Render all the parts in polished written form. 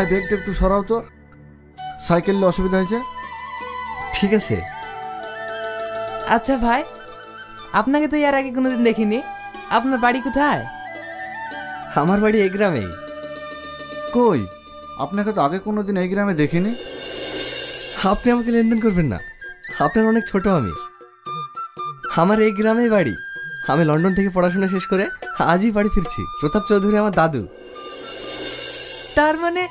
ভাই ব্যাগটা একটু সরাও তো, সাইকেলে অসুবিধা হয়েছে। ঠিক আছে। আচ্ছা ভাই, আপনাকে তো এর আগে কোনোদিন দেখিনি, আপনার বাড়ি কোথায়? আমার বাড়ি এই গ্রামেই। কই, আপনাকে তো আগে কোনোদিন এই গ্রামে দেখিনি। আপনি আমাকে লেনদেন করবেন না, আপনার অনেক ছোট আমি। আমার এই গ্রামেই বাড়ি। আমি লন্ডন থেকে পড়াশোনা শেষ করে আজই বাড়ি ফিরছি। প্রতাপ চৌধুরী আমার দাদু। তার মানে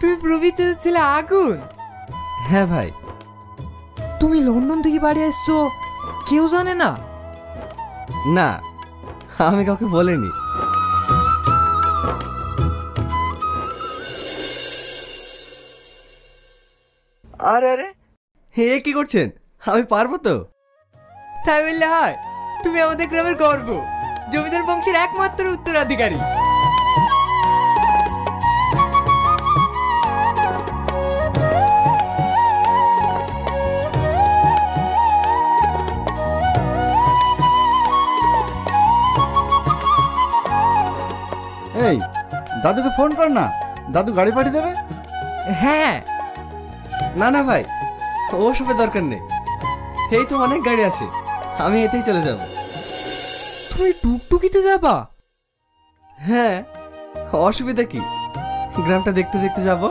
তুমি প্রবীর চাচার ছেলে আগুন? হ্যাঁ ভাই। তুমি লন্ডন থেকে বাড়ি আসছো, কেউ জানে না? না, আমি কাউকে বলিনি। আরে আরে, এ কি করছেন? আমি পারবো তো। তাই বললে হয়? তুমি আমাদের গ্রামের গর্ব, জমিদার বংশের একমাত্র উত্তরাধিকারী। এই, দাদুকে ফোন কর না, দাদু গাড়ি পাঠিয়ে দেবে। হ্যাঁ। না না ভাই, ওসবের দরকার নেই। এই তো অনেক গাড়ি আছে, আমি এতেই চলে যাব। তুমি টুকটুকিতে যাবা? হ্যাঁ, অসুবিধা কি, গ্রামটা দেখতে দেখতে যাব।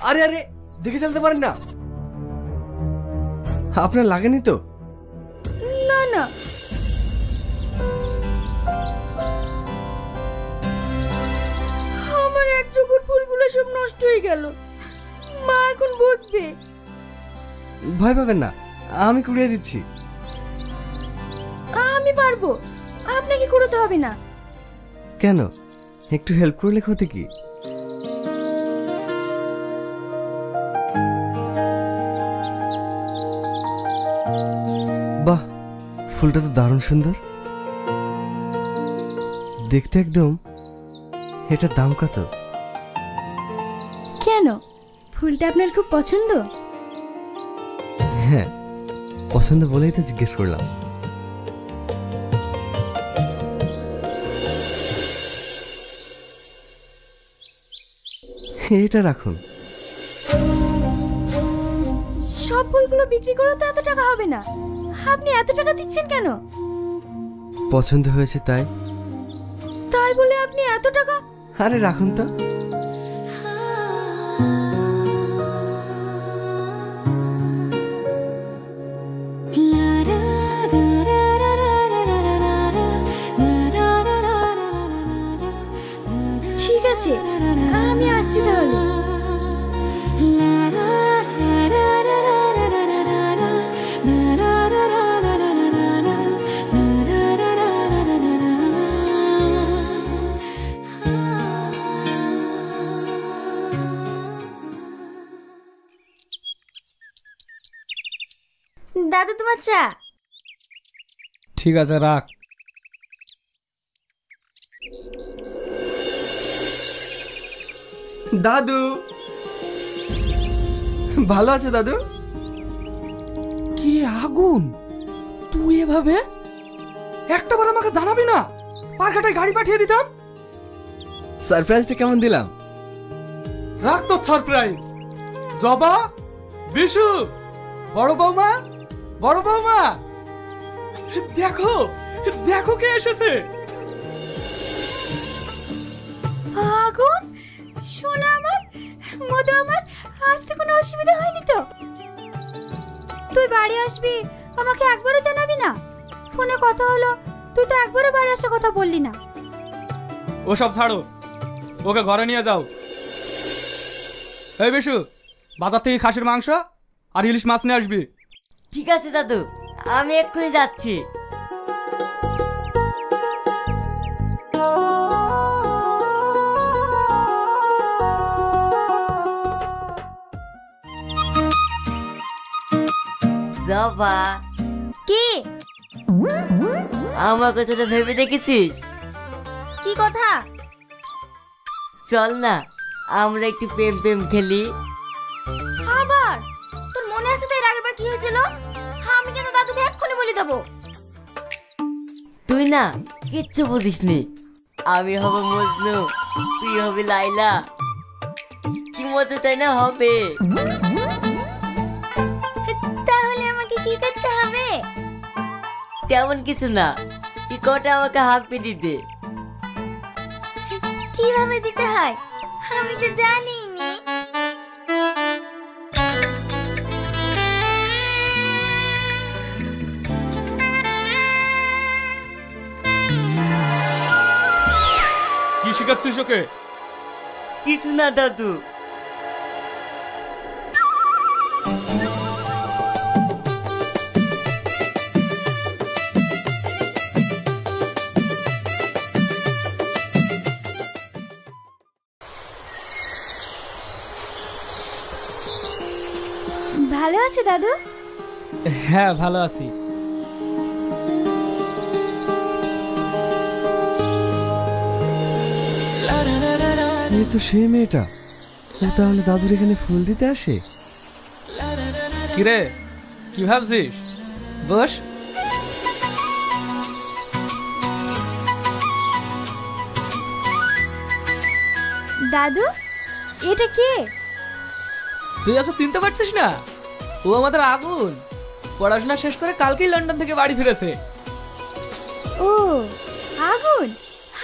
আরে আরে, দেখে চলতে পারেন না? আপনার লাগেনি তো? না না, আমার এক চোখের ফুলগুলো সব নষ্ট হয়ে গেল, মা এখন বকবে। ভয় পাবেন না, আমি কুড়িয়ে দিচ্ছি। আমি পারবো, আপনাকে করতে হবে না। কেন, একটু হেল্প করলে ক্ষতি কি? বাহ, ফুলটা তো দারুণ সুন্দর দেখতে একদম। এটার দাম কত? কেন, ফুলটা আপনার খুব পছন্দ? হ্যাঁ, পছন্দ বলেই তো জিজ্ঞেস করলাম। এটা রাখুন। সব ফুলগুলো বিক্রি করে তো এত টাকা হবে না, আপনি এত টাকা দিচ্ছেন কেন? পছন্দ হয়েছে তাই। তাই বলে আপনি এত টাকা? আরে রাখুন তো। ঠিক আছে, আমি আসছি তাহলে। দাদু, তোমার চা। ঠিক আছে, রাখ। দাদু ভালো আছে? দাদু কি আগুন, তুই এভাবে একটাবার আমাকে জানাবি না? পারঘাটায় গাড়ি পাঠিয়ে দিতাম। সারপ্রাইজটা কেমন দিলাম? রাখ তো সারপ্রাইজ। জবা, বিশু, বড় বৌমা, বড় বৌমা, দেখো দেখো কে এসেছে। আগুন, শোনা আমার, মধু আমার, আসতে কোনো অসুবিধা হয়নি তো? তুই বাড়ি আসবি আমাকে একবারও জানাবি না? ফোনে কথা হলো, তুই তো একবারও বাড়ি আসার কথা বললি না। ওসব ছাড়ো, ওকে ঘরে নিয়ে যাও। এই বিশু, বাজার থেকে খাসির মাংস আর ইলিশ মাছ নিয়ে আসবি। ঠিক আছে দাদু, আমি এক্ষুনি যাচ্ছি। জবা, কি? আমার কথাটা ভেবে দেখেছিস? কি কথা? চল না আমরা একটু প্রেম প্রেম খেলি। আবার? তোর মনে আছে তো এর আগের বার কি হয়েছিল? আমি কিন্তু দাদুকে এক্ষুনি বলে দেবো। তুই না কিচ্ছু বুঝিসনি। আমি হব মজনু, তুই হবি লাইলা। কি মজা তাই না হবে? তাহলে আমাকে কি করতে হবে? তেমন কিছু না, তুই কটা আমাকে হাঁপিয়ে দিতে। কিভাবে দিতে হয় আমি তো জানি নি। কি শিখাচ্ছিস ওকে? কিছু না দাদু। ভালো আছে দাদু? হ্যাঁ ভালো আছি। এই তো সে মেয়েটা, ও তাহলে দাদুর এখানে ফুল দিতে আসে? কিরে, কি ভাবছিস? বস। দাদু, এটা কে? তুই এত চিনতে পারছিস না? ও আমাদের আগুন, পড়াশোনা শেষ করে কালকেই লন্ডন থেকে বাড়ি ফিরেছে। ও আগুন,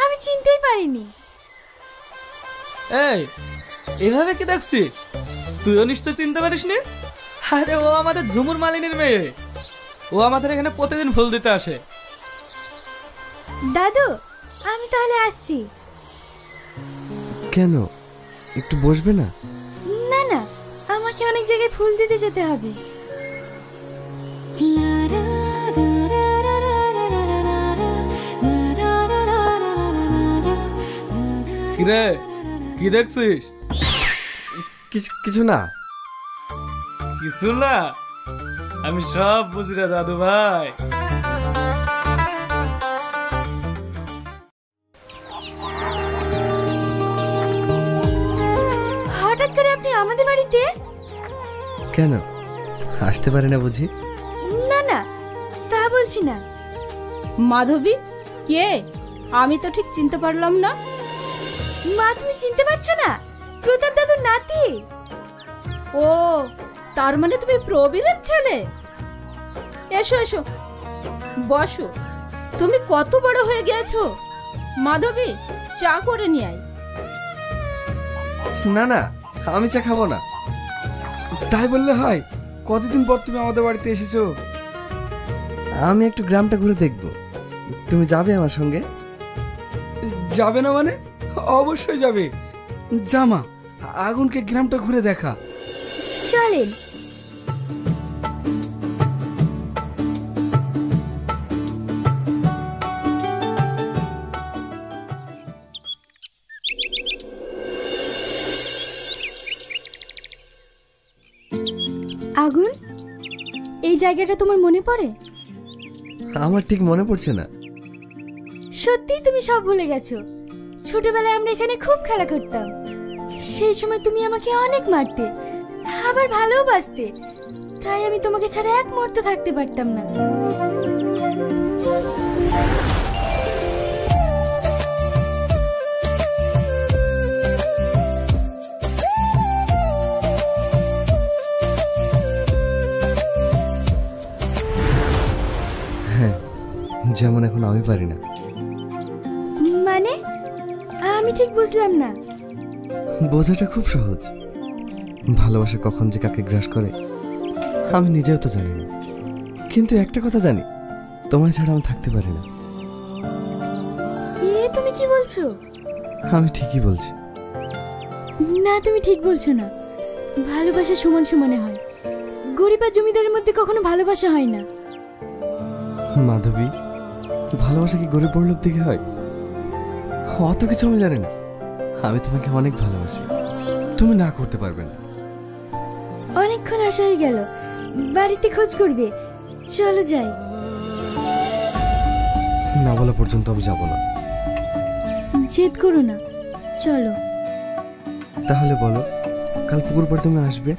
আমি চিনতেই পারিনি। এই, এভাবে কি দেখছিস? তুইও নিশ্চয় চিনতে পারিসনি? আরে ও আমাদের ঝুমুর মালিনীর মেয়ে। ও আমাদের এখানে প্রতিদিন ফুল দিতে আসে। দাদু, আমি তাহলে আসছি। কেন, একটু বসবে না? না না, আমাকে অনেক জায়গায় ফুল দিতে যেতে হবে। কিরে, কি দেখছিস? কিছু না। কিছু না? আমি সব বুঝি রে দাদু ভাই। হঠাৎ করে আপনি আমাদের বাড়িতে? কেন, আসতে পারে না বুঝি? না না, তা বলছি না। মাধবী কে? আমি তো ঠিক চিনতে পারলাম না। মা, তুমি চিনতে পারছো না? প্রতাপ দাদুর নাতি। ও, তার মানে তুমি প্রবীরের ছেলে। এসো এসো, বসো। তুমি কত বড় হয়ে গেছো। মাধবী, চা করে নিয়ে আয়। না না, আমি চা খাবো না। তাই বললে হয়? কতদিন পর তুমি আমাদের বাড়িতে এসেছো? আমি একটু গ্রামটা ঘুরে দেখব। তুমি যাবে আমার সঙ্গে? যাবে না মানে? অবশ্যই যাবে। জামা, আগুনকে গ্রামটা ঘুরে দেখা। চলেন। আগুন, এই জায়গাটা তোমার মনে পড়ে? আমার ঠিক মনে পড়ছে না। সত্যিই তুমি সব ভুলে গেছো? ছোটবেলায় আমরা এখানে খুব খেলা করতাম। সেই সময় তুমি আমাকে অনেক মারতে, আবার ভালোবাসতে। তাই আমি তোমাকে ছাড়া এক মুহূর্ত থাকতে পারতাম না। হ্যাঁ, যেমন এখন আমি পারি না। মানে? আমি ঠিক বুঝলাম না। বোঝাটা খুব সহজ, ভালোবাসা কখন যে কাকে গ্রাস করে আমি নিজেও তো জানি না, কিন্তু একটা কথা জানি, তোমায় ছাড়া আমি থাকতে পারি না। এ তুমি কি বলছো? আমি ঠিকই বলছি। না, তুমি ঠিক বলছো না। ভালোবাসা সমান সমানে হয়, গরিব আর জমিদারের মধ্যে কখনো ভালোবাসা হয় না। মাধবী, ভালোবাসা কি গরিব বড়লোক দিকে হয়? অত কিছু আমি জানি না। আমি তোমাকে অনেক ভালোবাসি, তুমি না করতে পারবে না। অনেকক্ষণ আসা হয়ে গেল, বাড়িতে খোঁজ করবে, চলো যাই। না বলা পর্যন্ত আমি যাব না। জেদ করো না, চলো। তাহলে বলো, কাল পুকুর পাড়ে তুমি আসবে?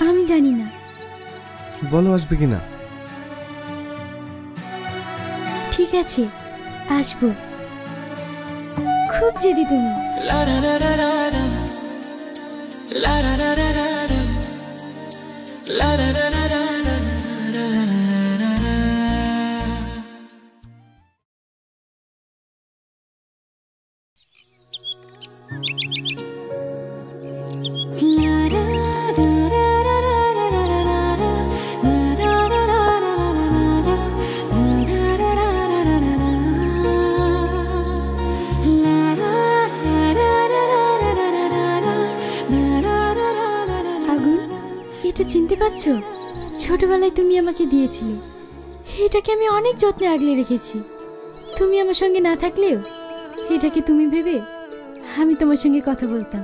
আমি জানি না। বলো আসবে কিনা। ঠিক আছে, আসবো। খুব জেদি তুমি। এটা চিনতে পারছো? ছোটবেলায় তুমি আমাকে দিয়েছিলে, এটাকে আমি অনেক যত্নে আগলে রেখেছি। তুমি আমার সঙ্গে না থাকলেও এটাকে তুমি ভেবে আমি তোমার সঙ্গে কথা বলতাম।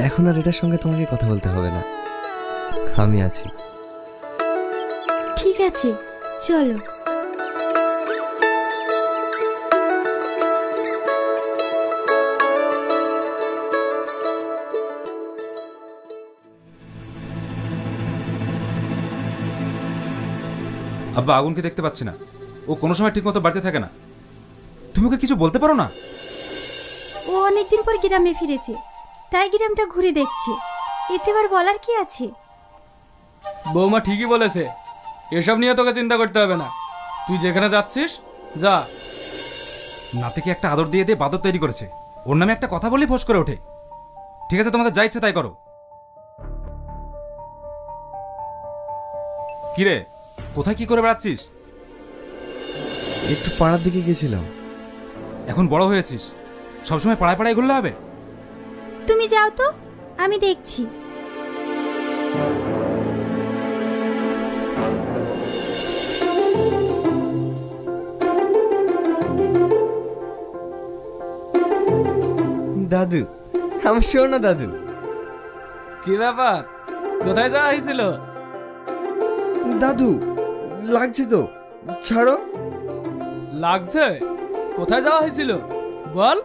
এখন আর এটার সঙ্গে তোমাকে কথা বলতে হবে না, আমি আছি। ঠিক আছে, চলো। আব্বা আগুনকে দেখতে পাচ্ছি না, ও কোনো সময় ঠিক মতো বাড়িতে থাকে না। তুমি ওকে কিছু বলতে পারো না? ও অনেকদিন পর গ্রামে ফিরেছে, তাই গ্রামটা ঘুরে দেখছে, এতে আবার বলার কি আছে? বৌমা ঠিকই বলেছে, এসব নিয়ে তোকে চিন্তা করতে হবে না। তুই যেখানে যাচ্ছিস যা। নাতিকে একটা আদর দিয়ে দিয়ে বাদর তৈরি করেছে, ওর নামে একটা কথা বলেই ফোঁস করে ওঠে। ঠিক আছে, তোমাদের যা ইচ্ছে তাই করো। কিরে, কোথায় কি করে বেড়াচ্ছিস? একটু পাড়ার দিকে গেছিলাম। এখন বড় হয়েছিস, সবসময় পাড়ায় পাড়ায় ঘুরলে হবে? তুমি যাও তো, আমি দেখছি। দাদু, আমার শোনো দাদু। কি ব্যাপার, কোথায় যাওয়া হয়েছিল? দাদু, লাগছে তো, ছাড়ো। লাগছে? কোথায় যাওয়া হয়েছিল বল।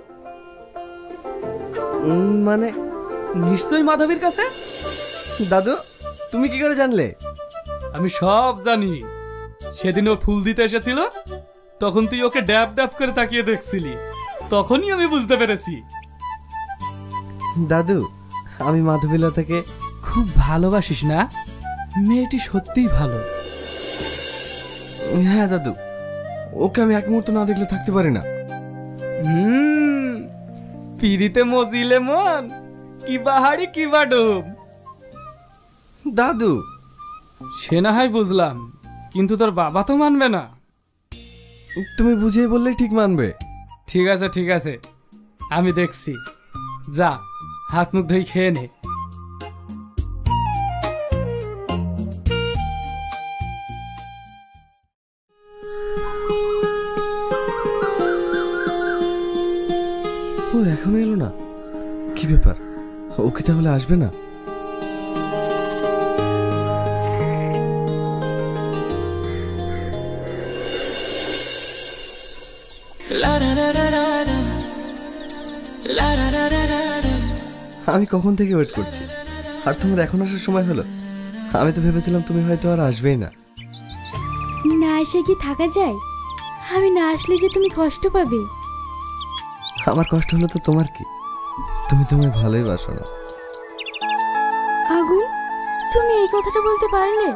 মানে নিশ্চয়ই মাধবীর কাছে। দাদু, তুমি কি করে জানলে? আমি সব জানি। সেদিন ও ফুল দিতে এসেছিল, তখন তুই ওকে ড্যাব ড্যাব করে তাকিয়ে দেখছিলি, তখনই আমি বুঝতে পেরেছি। দাদু, আমি মাধবীলতাকে খুব ভালোবাসিস না? মেয়েটি সত্যিই ভালো। হ্যাঁ দাদু, ওকে আমি এক মুহূর্ত না দেখলে থাকতে পারি না। পিড়িতে মজিলে মন, কি বাহারি কি বাডুম। দাদু, সে না হয় বুঝলাম, কিন্তু তোর বাবা তো মানবে না। তুমি বুঝিয়ে বললেই ঠিক মানবে। ঠিক আছে ঠিক আছে, আমি দেখছি। যা, হাত মুখ ধুই খেয়ে নে। ও এখনো এলো না, কি ব্যাপার? ও কি তাহলে আসবে না? আমি কখন থেকে ওয়েট করছি, আর তোমার এখন আসার সময় হলো? আমি তো ভেবেছিলাম তুমি হয়তো আর আসবেই না। না এসে কি থাকা যায়? আমি না আসলে যে তুমি কষ্ট পাবে। আমার কষ্ট হলো তো তোমার কি? তুমি তোমায় ভালোই বাসো না। আগুন, তুমি এই কথাটা বলতে পারলে?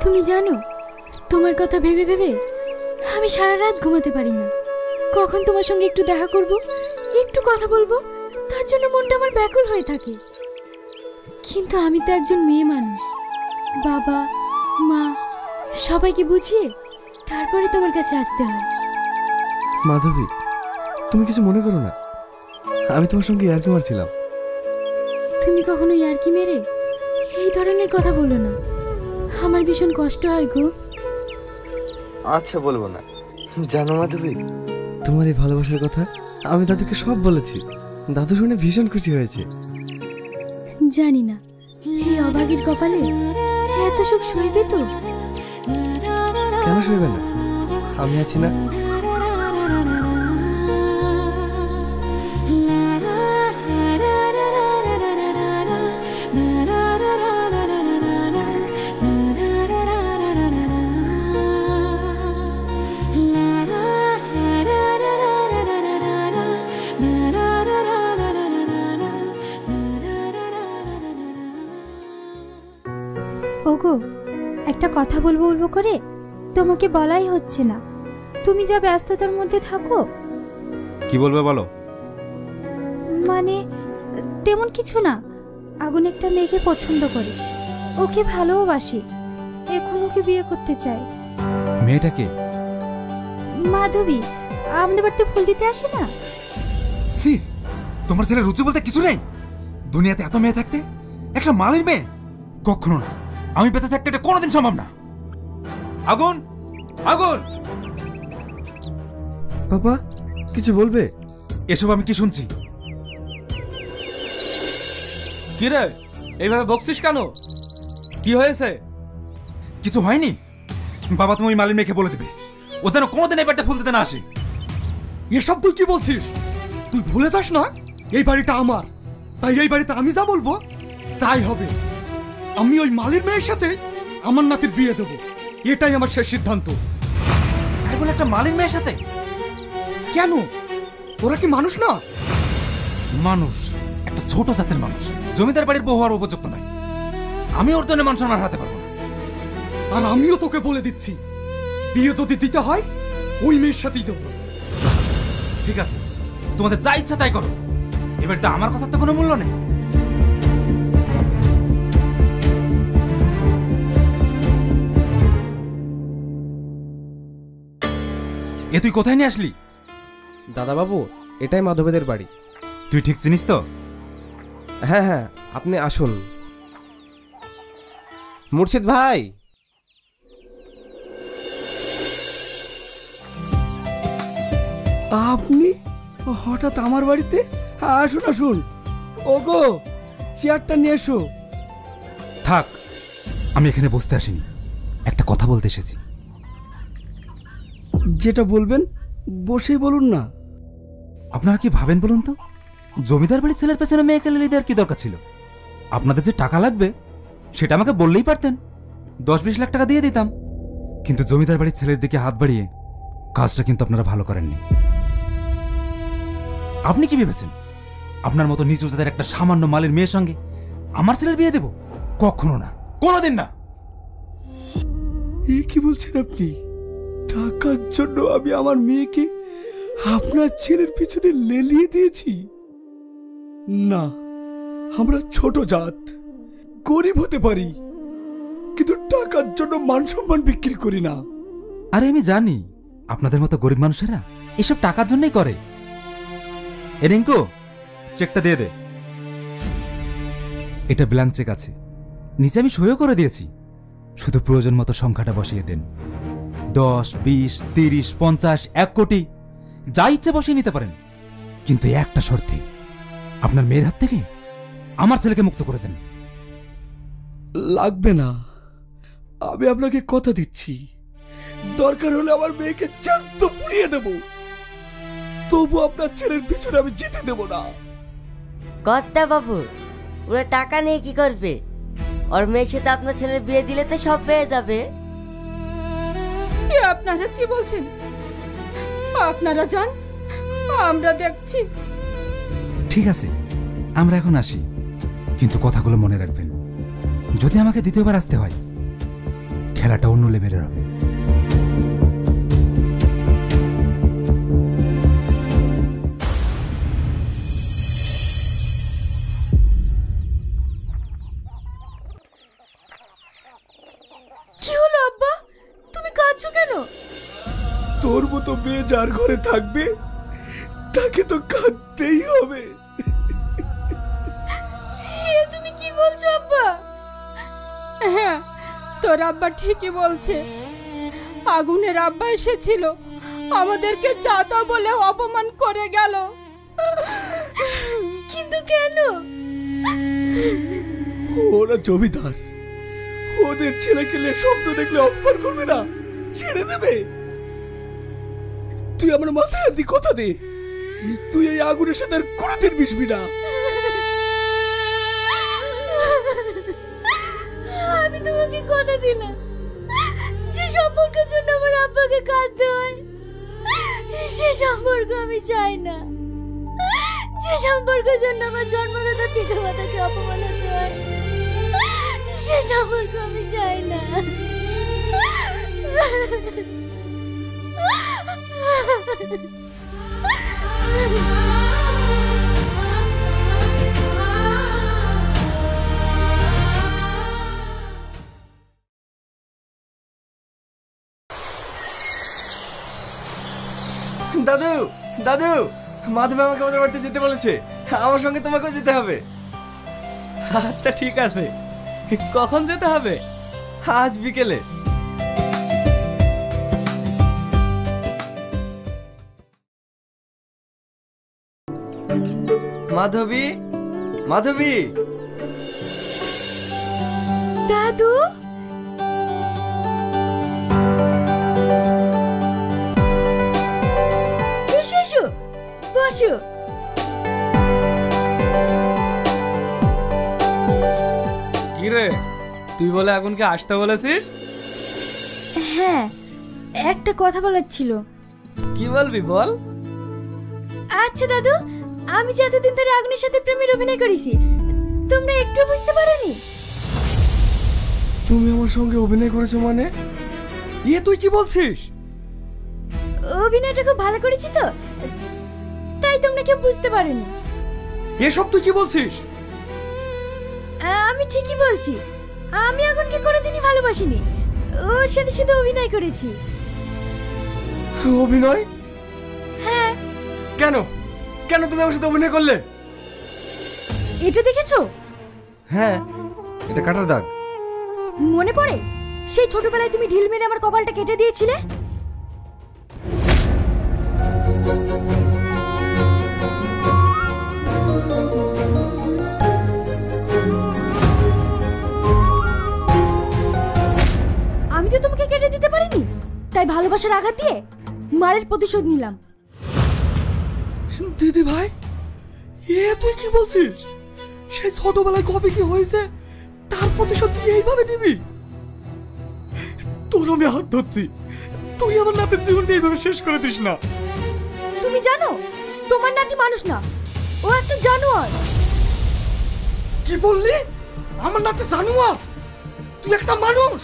তুমি জানো, তোমার কথা ভেবে ভেবে আমি সারা রাত ঘুমাতে পারি না। কখন তোমার সঙ্গে একটু দেখা করব, একটু কথা বলবো তার জন্য মনটা আমার ব্যাকুল হয়ে থাকে। কিন্তু আমি তো একজন মেয়ে মানুষ, বাবা মা সবাইকে বুঝিয়ে তারপরে তোমার কাছে আসতে হয়। মাধবী, তুমি কিছু মনে করো না, আমি তোমার সঙ্গে ইয়ার্কি মারছিলাম। তুমি কখনো ইয়ার্কি মেরে এই ধরনের কথা বলো না, আমার ভীষণ কষ্ট হয় গো। আচ্ছা বলবো না। জানো মাধবী, তোমার এই ভালোবাসার কথা আমি দাদুকে সব বলেছি। দাদু শুনে ভীষণ খুশি হয়েছে। জানি না এই অভাগীর কপালে এত সুখ সইবে তো। কেন সইবে না? আমি আছি না। ওগো, একটা কথা বলবো বলবো করে তোমাকে বলাই হচ্ছে না। তুমি যা ব্যস্ততার মধ্যে থাকো। কি বলবে বলো। মানে তেমন কিছু না। আগুন একটা মেয়েকে পছন্দ করে, ওকে ভালোবাসি, এখন ওকে বিয়ে করতে চাই। মেয়েটাকে? মাধবী, আমাদের বাড়িতে ফুল দিতে আসে না? সি, তোমার ছেলে রুচি বলতে কিছু নেই। দুনিয়াতে এত মেয়ে থাকতে একটা মালির মেয়ে? কখনো না, আমি বেঁচে থাকতে এটা কোনোদিন সম্ভব না। আগুন, আগুন! বাবা, কিছু বলবে? এসব আমি কি শুনছি? কি রে, এইভাবে বকছিস কেন? কি হয়েছে? কিছু হয়নি বাবা, তুমি ওই মালির মেয়েকে বলে দেবে ও যেন কোনোদিন এই বাড়িতে ফুল দিতে না আসে। এসব তুই কি বলছিস? তুই ভুলে যাস না এই বাড়িটা আমার, তাই এই বাড়িতে আমি যা বলবো তাই হবে। আমি ওই মালির মেয়ের সাথে আমার নাতির বিয়ে দেবো, এটাই আমার শেষ সিদ্ধান্ত। তাই বলে একটা মালির মেয়ের সাথে? কেন, ওরা কি মানুষ না? মানুষ, একটা ছোট জাতের মানুষ। জমিদার বাড়ির বউ হওয়ার উপযুক্ত নয়। আমি ওর জন্য মান সম্মান হারাতে পারবো না। আর আমিও তোকে বলে দিচ্ছি, বিয়ে যদি দিতে হয় ওই মেয়ের সাথেই দেবো। ঠিক আছে, তোমাদের যা ইচ্ছা তাই করো। এবার তো আমার কথার তো কোনো মূল্য নেই। এ তুই কোথায় নিয়ে আসলি? দাদা বাবু, এটাই মাধবেদের বাড়ি। তুই ঠিক চিনিস তো? হ্যাঁ হ্যাঁ, আপনি আসুন। মুর্শিদ ভাই, আপনি হঠাৎ আমার বাড়িতে? আসুন আসুন। ওগো, চেয়ারটা নিয়ে এসো। থাক, আমি এখানে বসতে আসিনি, একটা কথা বলতে এসেছি। যেটা বলবেন বসেই বলুন না। আপনারা কি ভাবেন বলুন তো? জমিদার বাড়ির ছেলের পেছনে মেয়েকে লেলিয়ে দেওয়ার কি দরকার ছিল? আপনাদের যে টাকা লাগবে সেটা আমাকে বললেই পারতেন, 10-20 লাখ টাকা দিয়ে দিতাম। কিন্তু জমিদার বাড়ির ছেলের দিকে হাত বাড়িয়ে কাজটা কিন্তু আপনারা ভালো করেননি। আপনি কি ভেবেছেন আপনার মতো নিচু জাতের একটা সামান্য মালের মেয়ের সঙ্গে আমার ছেলের বিয়ে দেব? কখনো না, কোনোদিন না। এ কি বলছেন আপনি? টাকার জন্য আমি আমার মেয়েকে আপনার ছেলের পিছনে লেলিয়ে দিয়েছি? না, আমরা ছোট জাত, গরিব হতে পারি, কিন্তু টাকার জন্য মান সম্মান বিক্রি করি না। আরে আমি জানি আপনাদের মতো গরিব মানুষেরা এসব টাকার জন্যই করে। এ রিঙ্কু, চেকটা দিয়ে দে। এটা ব্ল্যাঙ্ক চেক আছে, নিচে আমি সইও করে দিয়েছি। শুধু প্রয়োজন মতো সংখ্যাটা বসিয়ে দেন। 10, 20, 30, 50, 1 কোটি যা ইচ্ছে বসিয়ে নিতে পারেন, কিন্তু একটা শর্তে, আপনার মেয়ের হাত থেকে আমার ছেলেকে মুক্ত করে দেন। লাগবে না, আমি আপনাকে কথা দিচ্ছি, দরকার হলে আমার মেয়েকে জ্যান্ত পুড়িয়ে দেব, তবু আপনার ছেলের পিছনে আমি যেতে দেব না। কর্তা বাবু, ওরা টাকা নিয়ে কি করবে? ওর মেয়ের সাথে আপনার ছেলের বিয়ে দিলে তো সব পেয়ে যাবে। আপনারা কি বলছেন? আপনারা যান, আমরা দেখছি। ঠিক আছে, আমরা এখন আসি, কিন্তু কথাগুলো মনে রাখবেন। যদি আমাকে দ্বিতীয়বার আসতে হয়, খেলাটা অন্য লেভেলের হবে। বলছো কেন? তোর মতো মেয়ে যার ঘরে থাকবে তাকে তো কাঁদতেই হবে। এ তুমি কি বলছো আব্বা? হ্যাঁ, তোর আব্বা ঠিকই বলছে। আগুনের আব্বা এসেছিল, আমাদেরকে চাতা বলে অপমান করে গেল। কিন্তু কেন? ওরা জমিদার, ওদের ছেলেকে নিয়ে স্বপ্ন দেখলে অপমান করবে না, ছেড়ে দেবে? তুই আমার মাথায় হাত দিয়ে কথা দে, তুই এই আগুনের সাথে আর কোনোদিন মিশবি না। আমি তোমাকে কথা দিলাম, যে সম্পর্কের জন্য আমার আব্বাকে কাঁদতে হয় সে সম্পর্ক আমি চাই না। যে সম্পর্কের জন্য আমার জন্মদাতা পিতা মাতাকে অপমান হতে হয় সে সম্পর্ক আমি চাই না। দাদু, দাদু, মাধবী আমাকে আমাদের বাড়িতে যেতে বলেছে, আমার সঙ্গে তোমাকেও যেতে হবে। আচ্ছা ঠিক আছে, কখন যেতে হবে? আজ বিকেলে। মাধবী, মাধবী। দাদু, এসো এসো, বসো। কি রে, তুই বলে আগুনকে আসতে বলেছিস? হ্যাঁ, একটা কথা বলার ছিল। কি বলবি বল। আচ্ছা দাদু, আমি যে এতদিন ধরে আগুনের সাথে প্রেমের অভিনয় করেছি, তোমরা একটু বুঝতে পারোনি? তুমি আমার সঙ্গে অভিনয় করেছো মানে? তুই কি বলছিস? অভিনয়টা খুব ভালো করেছি তো, তাই তোমরা কেউ বুঝতে পারোনি। এসব তুই কি বলছিস? আমি ঠিকই বলছি, আমি আগুনকে কোনোদিনই ভালোবাসিনি, ওর সাথে শুধু অভিনয় করেছি। অভিনয়? হ্যাঁ। কেন, কেন তুমি আমার সাথে অভিনয় করলে? এটা দেখেছো? হ্যাঁ, এটা কাটার দাগ। মনে পড়ে সেই ছোটবেলায় তুমি ঢিল মেরে আমার কপালটা কেটে দিয়েছিলে? আমি তো তোমাকে কেটে দিতে পারিনি, তাই ভালোবাসার আঘাত দিয়ে মারের প্রতিশোধ নিলাম। দিদি ভাই, তুই কি বলছিস? সেই ছোটবেলায় কবে কি হয়েছে তার প্রতিশোধ তুই এইভাবে নিবি? তোর আমি হাত ধরছি, তুই আমার নাতির জীবনটা এইভাবে শেষ করে দিস না। তুমি জানো তোমার নাতি মানুষ না, ও একটা জানোয়ার। কি বললি? আমার নাতি জানোয়ার? তুই একটা মানুষ?